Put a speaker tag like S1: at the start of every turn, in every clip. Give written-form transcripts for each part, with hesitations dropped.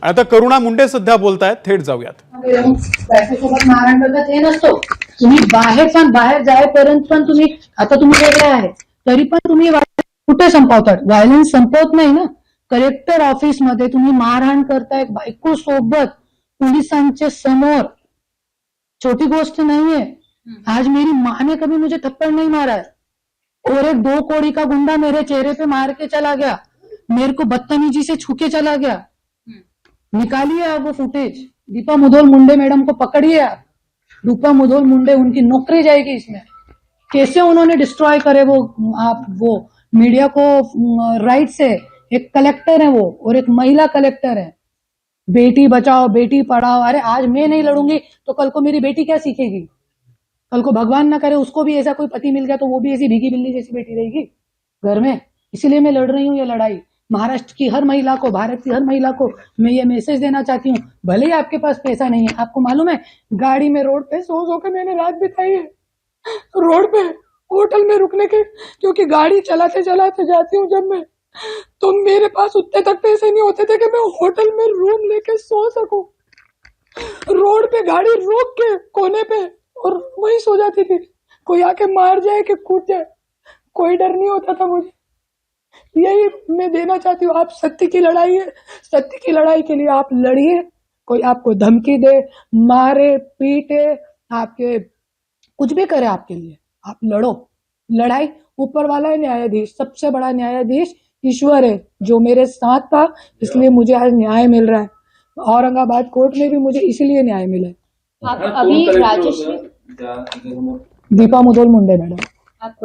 S1: आता करुणा मुंडे सध्या बोलतायत, थेट जाऊयात.
S2: बायकोसोबत मारहाण करतात हे नसतो. तुम्ही बाहेर जायपर्यंत पण तुम्ही आता तुम्ही वेगळे आहे तरी पण तुम्ही कुठे संपवतात? व्हायलन्स संपवत नाही ना. कलेक्टर ऑफिस मध्ये तुम्ही मारहाण करताय बायको सोबत पुलिसांच्या समोर. छोटी गोष्ट नहीं है. आज मेरी माँ ने कभी मुझे थप्पड़ नहीं मारा है और एक 2 कौड़ी का गुंडा मेरे चेहरे पे मार के चला गया, मेरे को बदतमीजी से छू के चला गया. निकालिए आप वो फुटेज. दीपा मुधोल मुंडे मैडम को पकड़िए आप. दीपा मुधोल मुंडे, उनकी नौकरी जाएगी इसमें. कैसे उन्होंने डिस्ट्रॉय करे वो मीडिया को राइट से. एक कलेक्टर है वो और एक महिला कलेक्टर है. बेटी बचाओ बेटी पढ़ाओ. अरे आज मैं नहीं लड़ूंगी तो कल को मेरी बेटी क्या सीखेगी? कल को भगवान ना करे उसको भी ऐसा कोई पति मिल गया तो वो भी ऐसी भीगी बिल्ली जैसी बैठी रहेगी घर में. इसीलिए मैं लड़ रही हूँ ये लड़ाई. महाराष्ट्र की हर महिला को, भारत की हर महिला को मैं ये मैसेज देना चाहती हूँ. भले ही आपके पास पैसा नहीं है, आपको मालूम है गाड़ी में रोड पे सो के मैंने रात बिताई है. रोड पे होटल में रुकने के, क्योंकि गाड़ी चलाते चलाते जाती हूँ जब मैं, तो मेरे पास उतने तक पैसे नहीं होते थे कि मैं होटल में रूम लेके सो सकूं. रोड पे गाड़ी रोक के कोने पे और वहीं सो जाती थी. कोई आके मार जाए कि कूद जाए, कोई डर नहीं होता था मुझे. यही मैं देना चाहती हूँ. आप सत्य की लड़ाई है, सत्य की लड़ाई के लिए आप लड़िए. कोई आपको धमकी दे, मारे पीटे, आपके कुछ भी करे आपके लिए, आप लड़ो. लड़ाई ऊपर वाला है न्यायाधीश, सबसे बड़ा न्यायाधीश ईश्वर है जो मेरे साथ था, इसलिए मुझे आज न्याय मिल रहा है. औरंगाबाद कोर्ट में भी मुझे इसलिए न्याय मिला है.
S3: आप अभी राजश्री
S2: दीपा मुधोल मुंडे मॅडम.
S3: आप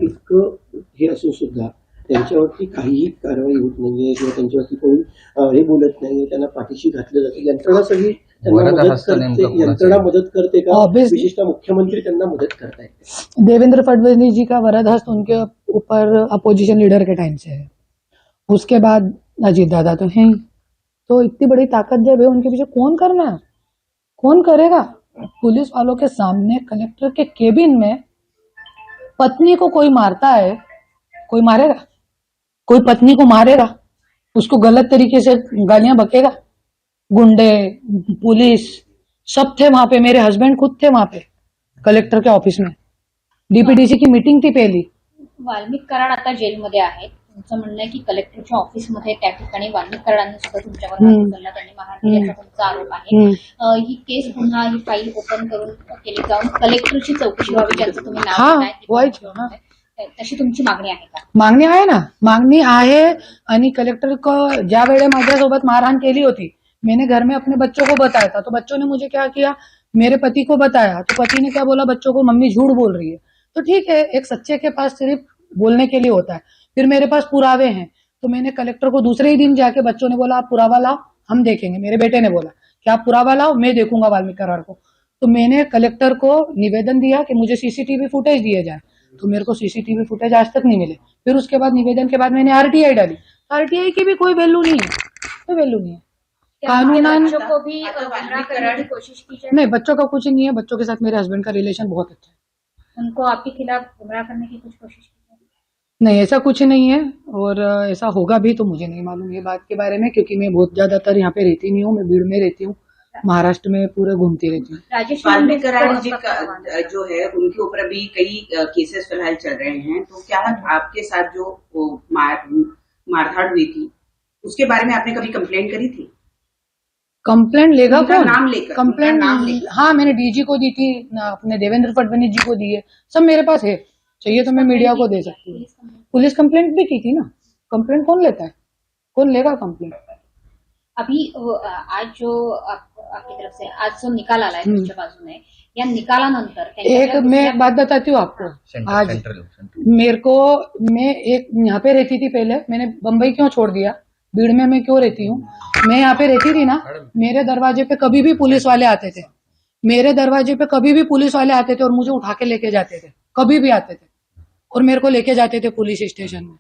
S4: इतकं हे असून सुद्धा त्यांच्यावरती काहीही कारवाई होत नाहीये किंवा त्यांच्यावरती कोणी हे बोलत नाहीये, त्यांना पाठीशी घातलं जातं. यंत्रणा सगळी त्यांना मदत करते, यंत्रणा मदत करते का?
S2: Obviously.
S4: विशेषतः मुख्यमंत्री त्यांना मदत करतायत.
S2: देवेंद्र फडणवीस जी का वरद हस्त उनके ऊपर अपोजिशन लीडर के टाइम से है. उसके बाद अजीत दादा तो हैं ही. तो इतनी बड़ी ताकत जब है उनके पीछे कौन करना है, कौन करेगा? पुलिस वालों के सामने कलेक्टर के केबिन में पत्नी को कोई मारता है, कोई मारेगा? कोई पत्नी को मारेगा, उसको गलत तरीके से गालियां बकेगा? गुंडे, पुलिस सब थे वहां पे. मेरे हस्बैंड खुद थे वहां पे कलेक्टर के ऑफिस में. डीपीडीसी की मीटिंग थी पहली.
S3: वाल्मिक कराड आता जेलमध्ये आहेत. तुमचं म्हणणं आहे की कलेक्टरच्या ऑफिसमध्ये त्या ठिकाणी वाल्मिक कराडांनी सुद्धा तुमच्यावर हात उचलला, त्यांनी मारहाण केल्याचा तुमचा आरोप आहे. ही केस पुन्हा ही फाईल ओपन करून केली जाऊन कलेक्टरची चौकशी व्हावी, ज्याचं तुम्ही नाव घेताय. तशी तुमची मागणी आहे का?
S2: मागणी आहे ना, मागणी आहे. आणि कलेक्टर को ज्या वेळे माझ्यासोबत मारहाण केली होती, मैंने घर में अपने बच्चों को बताया था, तो बच्चों ने मुझे क्या किया, मेरे पति को बताया, तो पति ने क्या बोला बच्चों को, मम्मी झूठ बोल रही है. तो ठीक है, एक सच्चे के पास सिर्फ बोलने के लिए होता है. फिर मेरे पास पुरावे हैं, तो मैंने कलेक्टर को दूसरे ही दिन जाके, बच्चों ने बोला आप पुरावा लाओ हम देखेंगे. मेरे बेटे ने बोला कि आप पुरावा लाओ मैं देखूंगा वाल्मीकि कराड़ को. तो मैंने कलेक्टर को निवेदन दिया कि मुझे सीसीटीवी फुटेज दिए जाए. तो मेरे को सीसीटीवी फुटेज आज तक नहीं मिले. फिर उसके बाद निवेदन के बाद मैंने आरटीआई डाली. आरटीआई की भी कोई वैल्यू नहीं है, कोई वैल्यू नहीं है. कानूनन
S3: बच्चों को भी गुमराह करने की कोशिश की जाए.
S2: नहीं, बच्चों का कुछ नहीं है. बच्चों के साथ मेरे हस्बैंड का रिलेशन बहुत अच्छा है.
S3: उनको आपके खिलाफ गुमराह करने की कुछ कोशिश की जाए.
S2: नहीं, ऐसा कुछ नहीं है. और ऐसा होगा भी तो मुझे नहीं मालूम ये बात के बारे में, क्योंकि मैं बहुत ज्यादातर यहाँ पे रहती नहीं हूँ. मैं भीड़ में रहती हूँ, महाराष्ट्र में पूरे घूमती रहती हूँ.
S3: राजेश
S5: वाल्मीकि कराड़ जी का जो है उनके ऊपर अभी कई केसेस फिलहाल चल रहे हैं, तो क्या आपके साथ जो मारधाड़ हुई थी उसके बारे में आपने कभी कंप्लेंट करी थी?
S2: कंप्लेंट लेगा
S5: उनका
S2: कौन?
S5: नाम लेकर,
S2: कंप्लेंट
S5: उनका नाम लेकर।
S2: हाँ, मैंने डीजी को दी थी, अपने देवेंद्र फडणवीस जी को दी है, सब मेरे पास है. चाहिए तो मैं मीडिया को दे सकती हूँ. पुलिस कंप्लेंट भी की थी ना. कंप्लेंट कौन लेता है, कौन लेगा कंप्लेंट?
S3: अभी आज जो आपकी तरफ से आज जो निकाल आला है तुमच्या बाजूने, या निकालानंतर
S2: एक मैं एक बात बताती हूँ आपको. आज मेरे को, मैं एक यहाँ पे रहती थी पहले, मैंने बम्बई क्यों छोड़ दिया, भीड़ में मैं क्यों रहती हूँ. मैं यहाँ पे रहती थी ना, मेरे दरवाजे पे कभी भी पुलिस वाले आते थे. मेरे दरवाजे पे कभी भी पुलिस वाले आते थे और मुझे उठा के लेके जाते थे. कभी भी आते थे और मेरे को लेके जाते थे पुलिस स्टेशन में.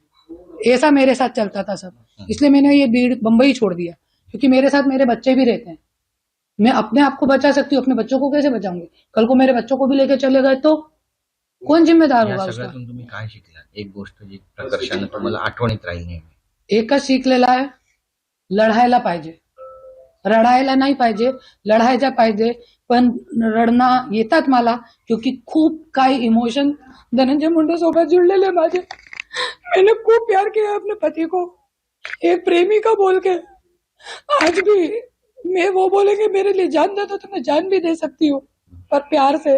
S2: ऐसा मेरे साथ चलता था सब. इसलिए मैंने ये भीड़ बम्बई छोड़ दिया, क्योंकि मेरे साथ मेरे बच्चे भी रहते हैं. मैं अपने आप को बचा सकती हूँ, अपने बच्चों को कैसे बचाऊंगी? कल को मेरे बच्चों को भी लेके चले गए तो कोण जिम्मेदार होगा उसका?
S6: सगळ्यातून तुम्ही काय शिकला? एक गोष्ट जी प्रकर्षाने तुम्हाला आठवणीत राहील नेहमी.
S2: एकच शिकलेला आहे, लढायला पाहिजे. रडायला नाही पाहिजे, लढायला पाहिजे, पण रडणं येतात मला, क्योंकि खूप काही इमोशन धनंजय मुंडे सोबत जुड़लेले माझे. मैंने खूब प्यार किया अपने पति को, एक प्रेमी का बोल के. आज भी मैं वो बोलेंगे मेरे लिए जान दे तो मैं जान भी दे सकती हूँ, पर प्यार से,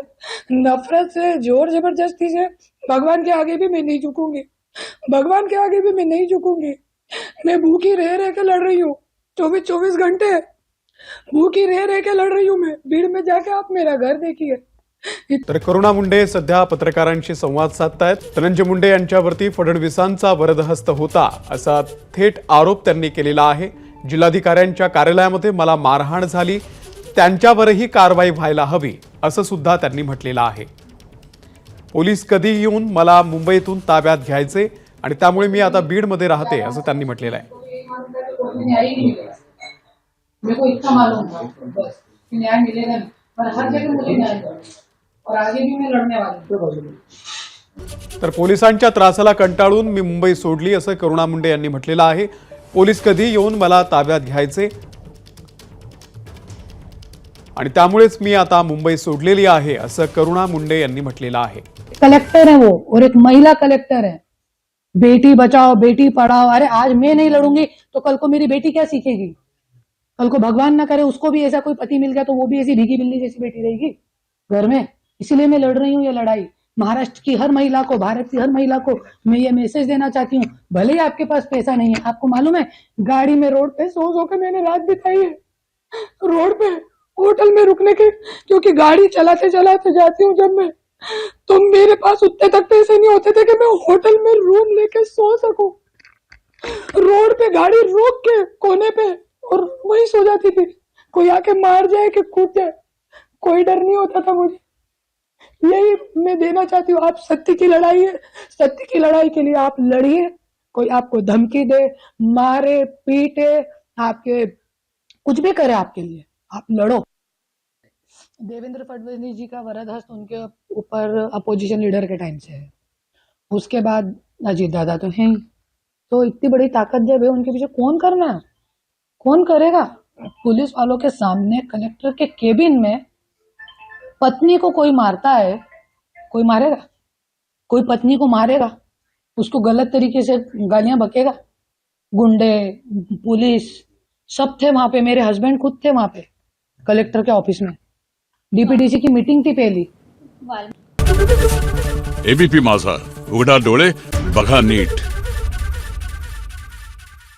S2: नफरत से, जोर जबरदस्ती से भगवान के आगे भी मैं नहीं झुकूंगी. भगवान के आगे भी मैं नहीं झुकूंगी. मैं भूखी रह के लड़ रही हूँ, 24 घंटे भूखी रह के लड़ रही हूँ मैं. भीड़ में जाके आप मेरा घर देखिए.
S1: तर करुणा मुंडे सध्या पत्रकारांशी संवाद साधतायत. धनंजय मुंडे यांच्यावरती फडणवीसांचा वरदहस्त होता असा थेट आरोप त्यांनी केलेला आहे. जिल्हाधिकाऱ्यांच्या कार्यालयामध्ये मला मारहाण झाली, त्यांच्यावरही कारवाई व्हायला हवी असं सुद्धा त्यांनी म्हटलेलं आहे. पोलीस कधी येऊन मला मुंबईतून ताब्यात घ्यायचे आणि त्यामुळे मी आता बीडमध्ये राहते असं त्यांनी म्हटलेलं आहे.
S2: न्याय नहीं मिलेगा. मेरे को इतना मालूम था बस कि न्याय मिलेगा नहीं, पर हर जगह मुझे न्याय मिलेगा और आगे भी मैं लड़ने वाली हूँ.
S1: तर पोलिसांच्या त्रासाला कंटाळून मी मुंबई सोडली असं करुणा मुंडे यांनी म्हटलेलं आहे. पोलीस कधी येऊन मला ताब्यात घ्यायचे आणि त्यामुळेच मी आता मुंबई सोडलेली आहे असं करुणा मुंडे यांनी म्हटलेलं आहे.
S2: कलेक्टर है वो, और एक महिला कलेक्टर है. बेटी बचाओ बेटी पढ़ाओ. अरे आज मैं नहीं लड़ूंगी तो कल को मेरी बेटी क्या सीखेगी? कल को भगवान ना करे उसको भी ऐसा कोई पति मिल गया तो वो भी ऐसी भीगी बिल्ली जैसी बेटी रहेगी घर में. इसीलिए मैं लड़ रही हूँ ये लड़ाई. महाराष्ट्र की हर महिला को, भारत की हर महिला को मैं ये मैसेज देना चाहती हूँ. भले ही आपके पास पैसा नहीं है, आपको मालूम है गाड़ी में रोड पे सो के मैंने रात बिताई है. रोड पे होटल में रुकने के, क्योंकि गाड़ी चलाते चलाते जाती हूँ जब मैं, तो मेरे पास उतने तक पैसे नहीं होते थे कि मैं होटल में रूम लेके सो सकूं. रोड पे गाड़ी रोक के कोने पे और वहीं सो जाती थी. कोई आके मार जाए कि कूद जाए, कोई डर नहीं होता था मुझे. यही मैं देना चाहती हूँ. आप सत्य की लड़ाई है, सत्य की लड़ाई के लिए आप लड़िए. कोई आपको धमकी दे, मारे, पीटे, आपके कुछ भी करे आपके लिए, आप लड़ो. देवेंद्र फडणवीस जी का वरदहस्त उनके ऊपर अपोजिशन लीडर के टाइम से है. उसके बाद अजीत दादा तो हैं ही. तो इतनी बड़ी ताकत जब है उनके पीछे कौन करना है, कौन करेगा? पुलिस वालों के सामने कलेक्टर के केबिन में पत्नी को कोई मारता है, कोई मारेगा? कोई पत्नी को मारेगा, उसको गलत तरीके से गालियां बकेगा? गुंडे, पुलिस सब थे वहां पे. मेरे हस्बैंड खुद थे वहां पे कलेक्टर के ऑफिस में. डीपीडीसी की मीटिंग थी पहली.
S3: वाल्मिकी
S7: एबीपी माझा, उघडा डोळे बघा नीट.